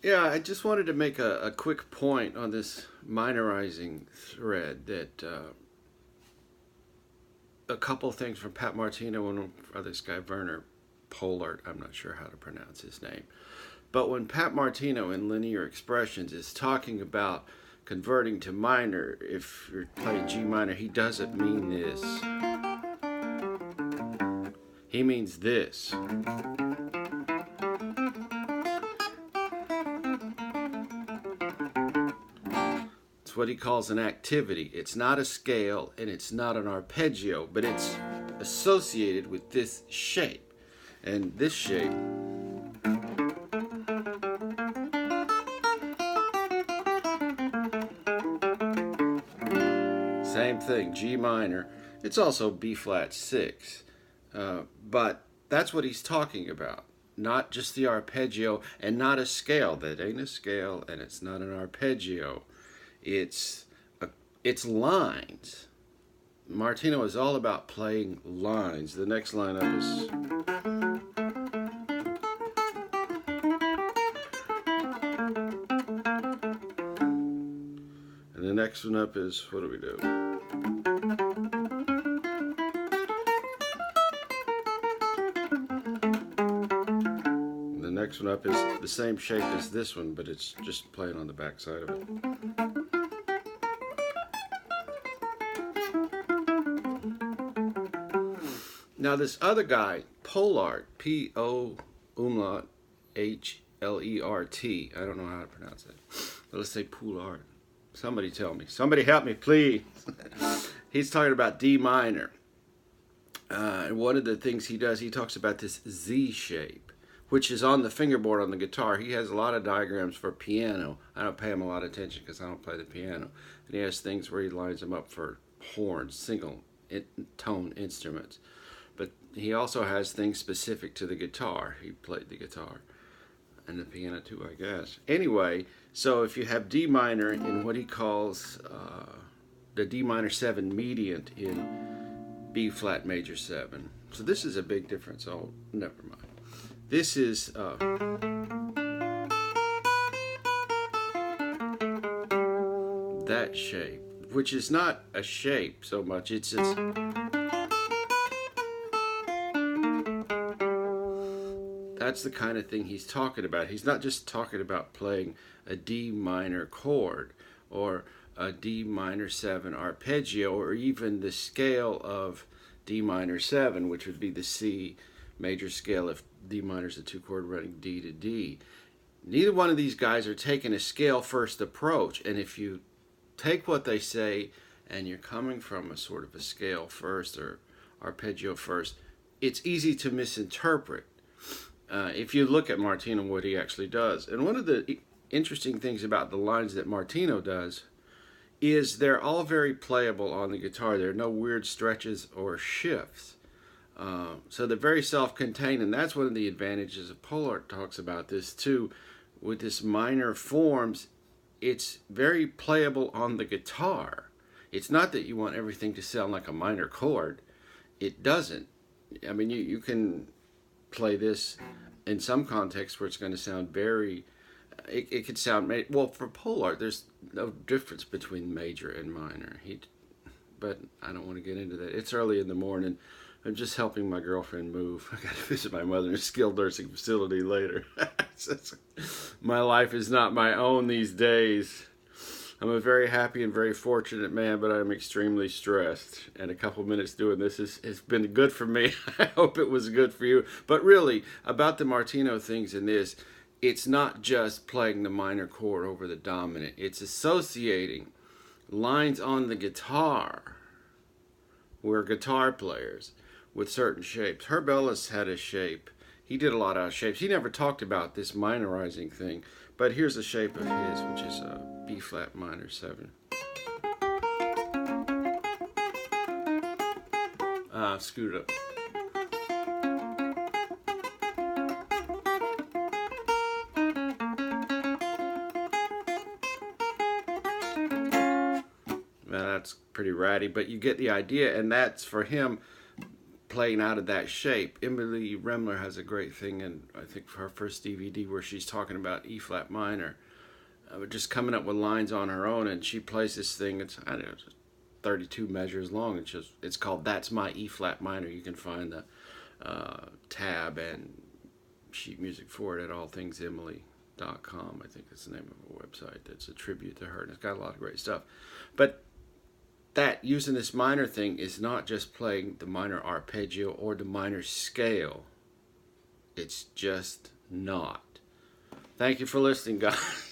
Yeah, I just wanted to make a quick point on this minorizing thread that a couple things from Pat Martino and this guy Werner Poehlert. I'm not sure how to pronounce his name. But when Pat Martino in linear expressions is talking about converting to minor, if you're playing G minor, he doesn't mean this. He means this. It's what he calls an activity. It's not a scale and it's not an arpeggio, but it's associated with this shape. And this shape same thing, G minor. It's also B flat 6. But that's what he's talking about. Not just the arpeggio and not a scale. That ain't a scale and it's not an arpeggio. It's lines. Martino is all about playing lines. The next line up is and the next one up is, what do we do? And the next one up is the same shape as this one, but it's just playing on the back side of it. Now this other guy, Poehlert, P-O umlaut H-L-E-R-T. I don't know how to pronounce that. But let's say Poehlert. Somebody tell me. Somebody help me, please. He's talking about D minor. And one of the things he does, he talks about this Z shape, which is on the fingerboard on the guitar. He has a lot of diagrams for piano. I don't pay him a lot of attention because I don't play the piano. And he has things where he lines them up for horns, single tone instruments. But he also has things specific to the guitar. He played the guitar and the piano too, I guess. Anyway, so if you have D minor in what he calls the D minor 7 mediant in B flat major 7. So this is a big difference. Oh, never mind. This is that shape, which is not a shape so much. It's that's the kind of thing he's talking about. He's not just talking about playing a D minor chord or a D minor 7 arpeggio or even the scale of D minor 7, which would be the C major scale if D minor is a 2-chord running D to D. Neither one of these guys are taking a scale first approach. And if you take what they say and you're coming from a sort of a scale first or arpeggio first, it's easy to misinterpret. If you look at Martino, what he actually does. And one of the interesting things about the lines that Martino does is they're all very playable on the guitar. There are no weird stretches or shifts. So they're very self-contained, and that's one of the advantages of Poehlert talks about this too. With this minor forms, it's very playable on the guitar. It's not that you want everything to sound like a minor chord. It doesn't. I mean, you can play this in some contexts where it's going to sound very, it could sound, well, for Poehlert, there's no difference between major and minor. But I don't want to get into that. It's early in the morning. I'm just helping my girlfriend move. I got to visit my mother in a skilled nursing facility later. My life is not my own these days. I'm a very happy and very fortunate man, but I'm extremely stressed. And a couple minutes doing this has been good for me. I hope it was good for you. But really, about the Martino things in this, it's not just playing the minor chord over the dominant. It's associating lines on the guitar. We're guitar players with certain shapes. Herb Ellis had a shape. He did a lot of shapes. He never talked about this minorizing thing. But here's a shape of his, which is a B flat minor 7. Screwed up. Well, that's pretty ratty, but you get the idea, and that's for him. playing out of that shape. Emily Remler has a great thing, and I think for her first DVD, where she's talking about E flat minor, just coming up with lines on her own, and she plays this thing. It's, I don't know, 32 measures long. It's called "That's My E flat Minor." You can find the tab and sheet music for it at allthingsemily.com. I think that's the name of a website that's a tribute to her, and it's got a lot of great stuff. But that using this minor thing is not just playing the minor arpeggio or the minor scale. It's just not. Thank you for listening, guys.